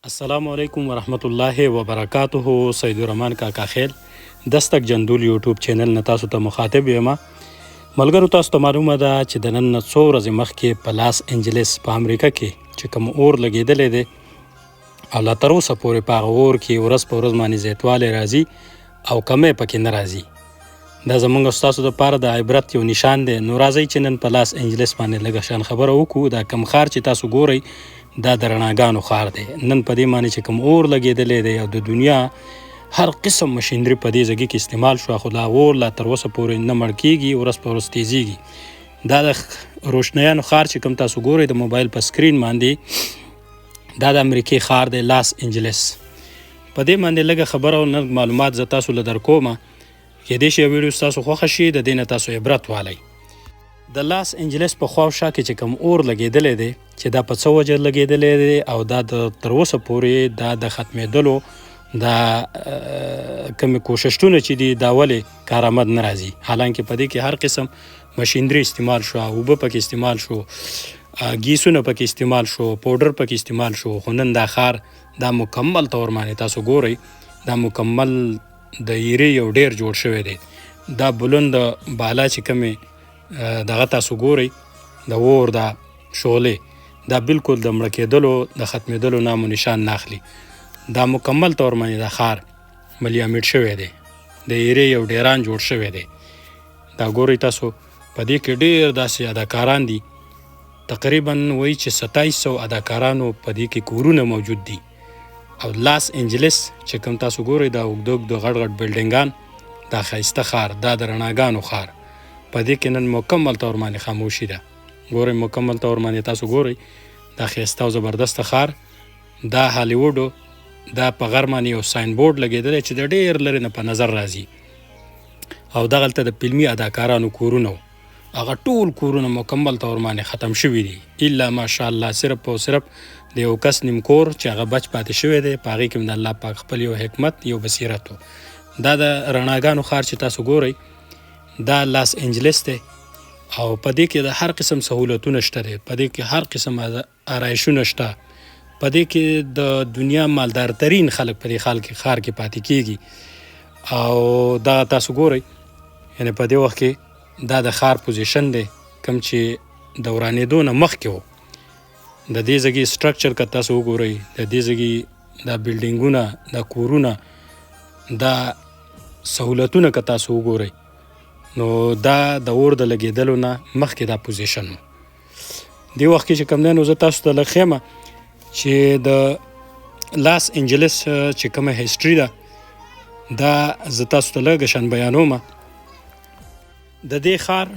السلام علیکم ورحمت الله وبرکاته. سید الرحمن کاکا خیل دستک جندول یوټیوب چینل نه تاسو ته مخاطب یم. ملګرو تاسو ته معلومه ده چې د نن نه څو ورځې مخکې په لاس انجلس په امریکا کې چې کوم اور لګېدلی دی او لا تر اوسه پورې په هغه اور کې ورځ په ورځ باندې زیاتوالی راځي او کمی پکې نه راځي. دا زموږ ستاسو دپاره د عبرت یو نشان دی. نو راځئ چې نن په لاس انجلس باندې لږه شان خبره وکړو. دا کم ښار چې تاسو ګورئ دا د رڼاګانو ښار دی. نن په دې باندې چې کوم اور لګېدلی دی او د دنیا هر قسم مشینري په دې ځای کې استعمال شوه، خو دا اور لا تر اوسه پورې نه مړ کېږي، ورځ په ورځ تیزیږي. دا د روشنیانو ښار چې کوم تاسو ګورئ د موبایل په سکرین باندې، دا د امریکې ښار دی لاس انجلس. په دې باندې لږه خبره او لږ معلومات زه تاسو له درکومه. کېدای شي یو ویډیو ستاسو خوښه شي، د دې نه تاسو عبرت والی. د لاس انجلس په خوا او شا کې چې کوم اور لګېدلی دی چې دا په څه وجه لګېدلی دی او دا د تر اوسه پورې دا د ختمېدلو دا کومې کوششونه چې دي دا ولې کارآمد نه راځي. حالانکه په دې کې هر قسم مشینري استعمال شوه، اوبه پکې استعمال شو، ګیسونه پکې استعمال شو، پوډر پکې استعمال شو، خو نن دا ښار دا مکمل طور باندې تاسو ګورئ دا مکمل د ایرې یو ډیر جوړ شوی دی. دا بلند بالا چې کومې دغه تاسو ګورئ د اور دا شعلې دا بالکل د مړه کېدلو د ختمېدلو نام و نشان نه اخلي. دا مکمل طور باندې دا ښار ملیامید شوی دی، د ایرې یو ډیران جوړ شوی دی. دا ګورئ تاسو په دې کې ډیر داسې اداکاران دي، تقریبا وایي چې 2700 اداکارانو په دې کې کورونه موجود دي. او لاس انجلس چې کوم تاسو ګورئ دا اوږده اوږده غټ غټ بلډینګان، دا ښایسته ښار، دا د رڼاګانو ښار، په دې کې نن مکمل طور باندې خاموشي ده. ګورئ مکمل طور باندې تاسو ګورئ دا ښایسته او زبردسته ښار. دا هالیوډ دا په غر باندې یو ساین بورډ لګېدلی چې د ډېر لرې نه په نظر راځي. او دغلته د فلمي اداکارانو کورونه و، هغه ټول کورونه مکمل طور باندې ختم شوي دي، الا ماشاءالله صرف او صرف د یو کس نیم کور چې هغه بچ پاتې شوی دی، په هغې کې د الله پاک خپل یو حکمت یو بصیرت و. دا د رڼاګانو ښار چې تاسو ګورئ دا لاس انجلس دی او په دې کې د هر قسم سهولتونه شته دی، په دې کې هر قسم آرایشونه شته، په دې کې د دنیا مالدار ترین خلک په دې ښار کې پاتې کېږي. او دا تاسو ګورئ یعنې په دې وخت کې دا د ښار پوزیشن دی کوم چې د ورانېدو نه مخکې و. د دې ځای سټرکچر که تاسو وګورئ، د دې ځای دا بلډینګونه، دا کورونه، دا سهولتونه که تاسو وګورئ، نو دا د اور د لګېدلو نه مخکې دا پوزیشن و. دې وخت کې چې کوم دی نو زه تاسو ته لښیم چې د لاس انجلس چې کومه هسټري ده دا زه تاسو ته لږ شان بیانوم. د دې ښار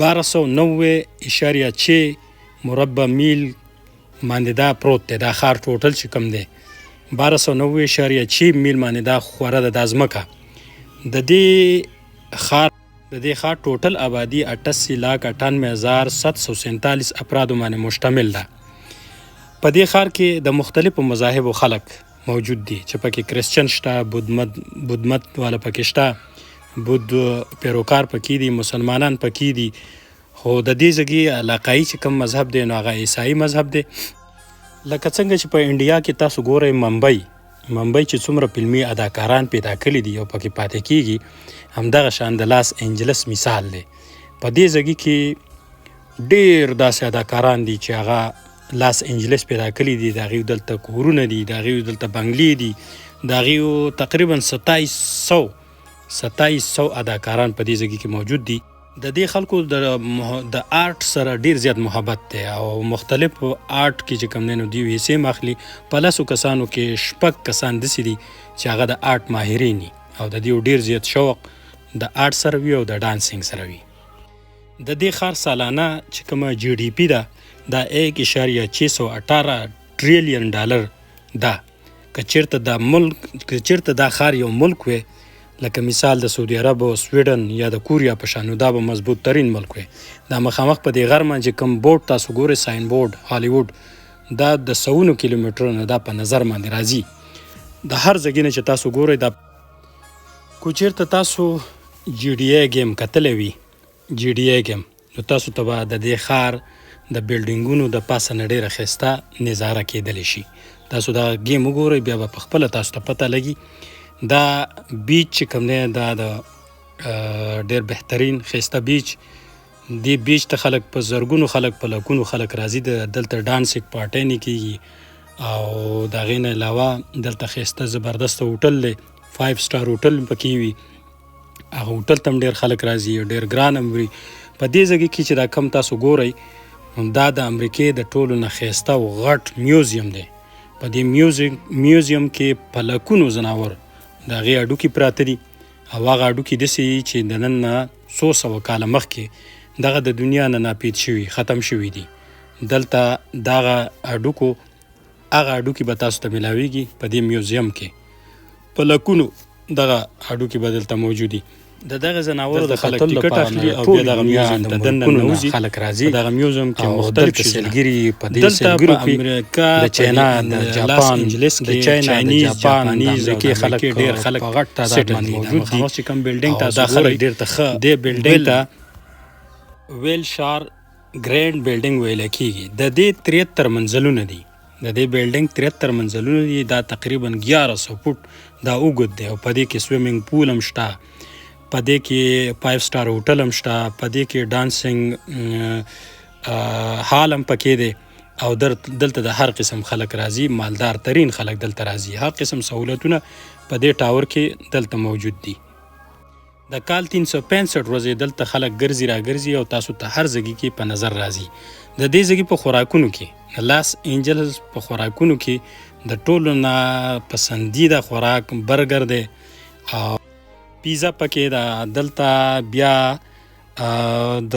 1290.6 مربع میل باندې دا پروت دی. دا ښار ټوټل چې کوم دی 1290.6 میل باندې دا خوره ده دا ځمکه. د دې ښار ټوټل آبادي 88,98,747 افرادو باندې مشتمل ده. په دې ښار کې د مختلفو مذاهبو خلک موجود دي چې پکې کرسچن شته، بودمت والا پکې شته، بود پیروکار پکې دي، مسلمانان پکې دي. خو د دې ځای علاقایي چې کوم مذهب دی نو هغه عیسائی مذهب دی. لکه څنګه چې په انډیا کې تاسو ګورئ ممبئی چې څومره فلمي اداکاران پیدا کړي دي او پکې پاتې کېږي، همدغه شان د لاس انجلس مثال دی. په دې ځای کې ډېر داسې اداکاران دي چې هغه لاس انجلس پیدا کړي دي، د هغوی دلته کورونه دي، د هغوی دلته بنګلې دي، د هغوی تقریبا 2700 اداکاران په دې ځای کې موجود دي. د دې خلکو د آرټ سره ډیر زیات محبت دی او مختلف آرټ کې چې کوم دی نو دوی حصې ماخلي. په 10 کسانو کې 6 کسان داسې دي چې هغه د آرټ ماهرین دي او د دوی ډیر زیات شوق د آرټ سره وي او د ډانسینګ سره وي. د دې ښار سالانه چې کومه GDP ده دا 1.618 ټریلیون ډالر ده. که چېرته دا ښار یو ملک وي لکه مثال د سعودي عرب او سویډن یا د کوریا په شان، نو دا به مضبوط ترین ملک وي. دا مخامخ په دې غر باندې کوم بورډ تاسو ګورئ ساین بورډ هالیوډ، دا د 100 کیلومترو نه دا په نظر باندې راځي. د هر ځای نه چې تاسو ګورئ دا کو چېرته تاسو GTA ګیم کتلی وي، GTA ګیم، نو تاسو ته به د دې ښار د بلډینګونو د پاسه نه ډېره ښایسته نظاره کیدلی شي. تاسو دا ګیم وګورئ بیا به پخپله تاسو ته پته لګي. دا بیچ چې کوم دی دا د ډېر بهترین ښایسته بیچ. دې بیچ ته خلک په زرګونو خلک په لکونو خلک راځي. دلته ډانسینګ پارټۍ نه کیږي او د هغې نه علاوه دلته ښایسته زبردسته هوټل دی، 5 سټار هوټل پکې وي. هغه هوټل ته هم ډېر خلک راځي، ډېر ګران هم وي. په دې ځای کې چې دا کم تاسو ګورئ دا د امریکې د ټولو نه ښایسته او غټ میوزیم دی. په دې میوزیم کې په لکونو ځناور د هغې هډوکي پراته دي او هغه هډوکي داسې چې د نن نه 100 کاله مخکې دغه د دنیا نه ناپید شوي، ختم شوي دي. دلته دغه هډوکو هغه هډوکي به تاسو ته میلاویږي په دې میوزیم کې. په لکونو دغه هډوکي به دلته موجود دي. د دغه ځناورو د خلک ټیکټ اخلي او بیا دغه میوزیم ته دننه نوځي. خلک راځي په دغه میوزیم کې مختلف سیلګري په دې سیلګرو کې امریکا، د چاینا، د جاپان، د چاینیز، جاپانیز کې خلک ډېر خلک په غټ تعداد باندې موجود دي. چې کوم بلډینګ ته دا خلک ډېر ته ښه دې بلډینګ ته ویل شار ګرینډ بلډینګ ویل کېږي. د دې 73 منزلونه دي. د دې بلډینګ 73 منزلونه دي. دا تقریبا 1100 فوټ دا اوږد دی او په دې کې سویمنګ پول هم شته، په دې کې 5 سټار هوټل هم شته، په دې کې ډانسینګ هال هم پکې دی او دلته د هر قسم خلک راځي. مالدار ترین خلک دلته راځي. هر قسم سهولتونه په دې ټاور کې دلته موجود دي. د کال 365 ورځې دلته خلک ګرځي راګرځي او تاسو ته هر ځای کې په نظر راځي. د دې ځای په خوراکونو کې د لاس انجلز په خوراکونو کې د ټولو نه پسندیده خوراک برګر دی او پیزا پکې ده. دلته بیا د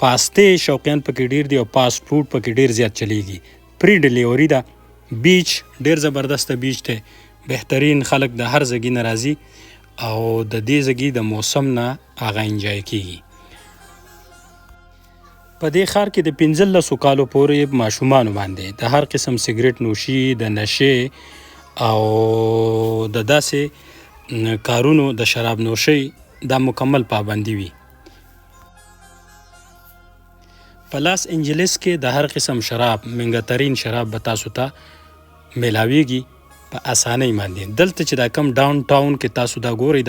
پاستې شوقیان پکې ډیر دي او فاسټ فوډ پکې ډیر زیات چلیږي. پری ډیلیوري ده. بیچ ډیر زبردسته بیچ دی، بهترین خلک د هر ځای نه راځي او د دې ځای د موسم نه هغه انجوای کیږي. په دې ښار کې د 15 کالو پورې ماشومانو باندې د هر قسم سیګریټ نوشي، د نشې او د داسې کارونو د شراب نوشي دا مکمل پابندي وي. په لاس انجلس کې د هر قسم شراب، منګترین شراب به تاسو ته میلاویږي په اسانۍ باندې. دلته چې دا کم ډاون ټاون کې تاسو دا ګورئ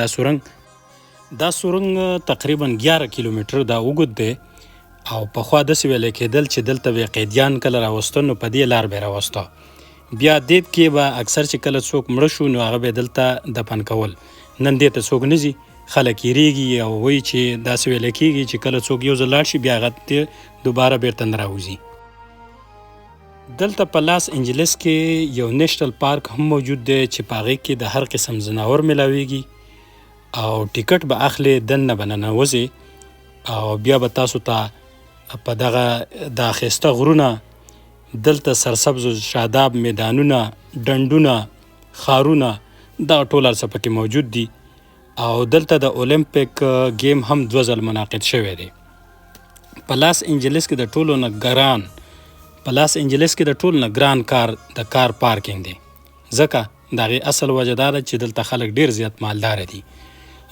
دا سورنګ تقریبا 11 کیلومتر دا اوږد دی او پخوا داسې ویلی کېدل چې دلته به قیدیان کله راوسته نو په دې لار به یې راوسته. بیا دید کې به اکثر چې کله څوک مړه شو نو هغه به دلته دفن کول. نن دې ته څوک نه ځي، خلک یېرېږي او وایي چې داسې ویلی کېږي چې کله څوک یو ځل لاړ شي بیا هغه دوباره بیرته نه راوځي. دلته په لاس انجلس کې یو نیشنل پارک هم موجود دی چې په هغې کې د هر قسم ځناور میلاویږي او ټیکټ به اخلي، دننه به ننوځئ او بیا به تاسو ته په دغه د ښایسته غرونه، دلته سرسبز و شاداب میدانونه، ډنډونه، ښارونه، دغه ټول هر څه پکې موجود دي او دلته د اولمپیک گیم هم 2 ځل منعقد شوی دی. په لاس انجلس کې د ټولو نه ګران کار د کار پارکینګ دی، ځکه د هغې اصل وجه دا ده چې دلته خلک ډیر زیات مالدار دي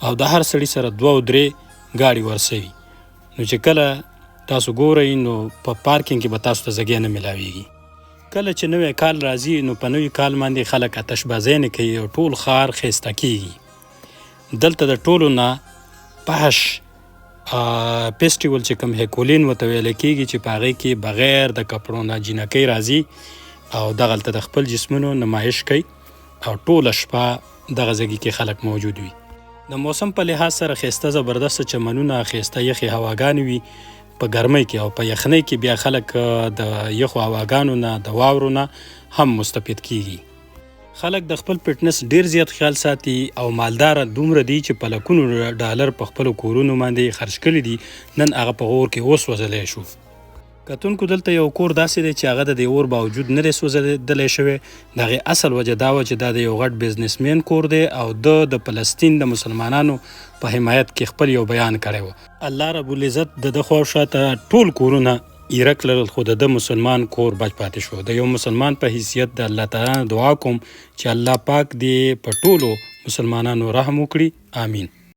او د هر سړي سره 2 او 3 ګاډي ورسوي. نو چې کله تاسو ګورئ نو په پارکینګ کې به تاسو ته ځای نه میلاویږي. کله چې نوی کال راځي نو په نوی کال باندې خلک آتشبازۍ نه کوي او ټول ښار ښایسته کیږي. دلته د ټولو نه پهش فیسټیول چې کوم هیکولین ورته ویلی کېږي چې په هغې کې بغیر د کپړو نه جینکۍ راځي او دغلته د خپل جسمونو نمایش کوي او ټوله شپه دغه ځای کې خلک موجود وي. د موسم په لحاظ سره ښایسته زبردسته چمنونه، ښایسته یخې هواګانې وي په ګرمۍ کې او په یخنۍ کې بیا خلک د یخو هواګانو نه، د واورو نه هم مستفید کیږي. خلک د خپل فټنس ډیر زیات خیال ساتي او مالدار دومره دي چې په لکونو ډالر په خپل کورونو باندې خرج کړي دي، نن هغه په اور کې وسوځلی شو. کتونکو دلته یو کور داسې دی چې هغه د دې اور باوجود نه دی سوځېدلی شوی. د هغې اصل وجه دا وه چې دا د یو غټ بزنسمین کور دی او د فلسطین د مسلمانانو په حمایت کې خپل یو بیان کړی و. الله رب العزت د ده خوا شاته ټول کورونه ایره کړل خو د ده مسلمان کور بچ پاتې شو. د یو مسلمان په حیثیت د الله تعالی دعا کوم چې الله پاک دې په ټولو مسلمانانو رحم وکړي. آمین.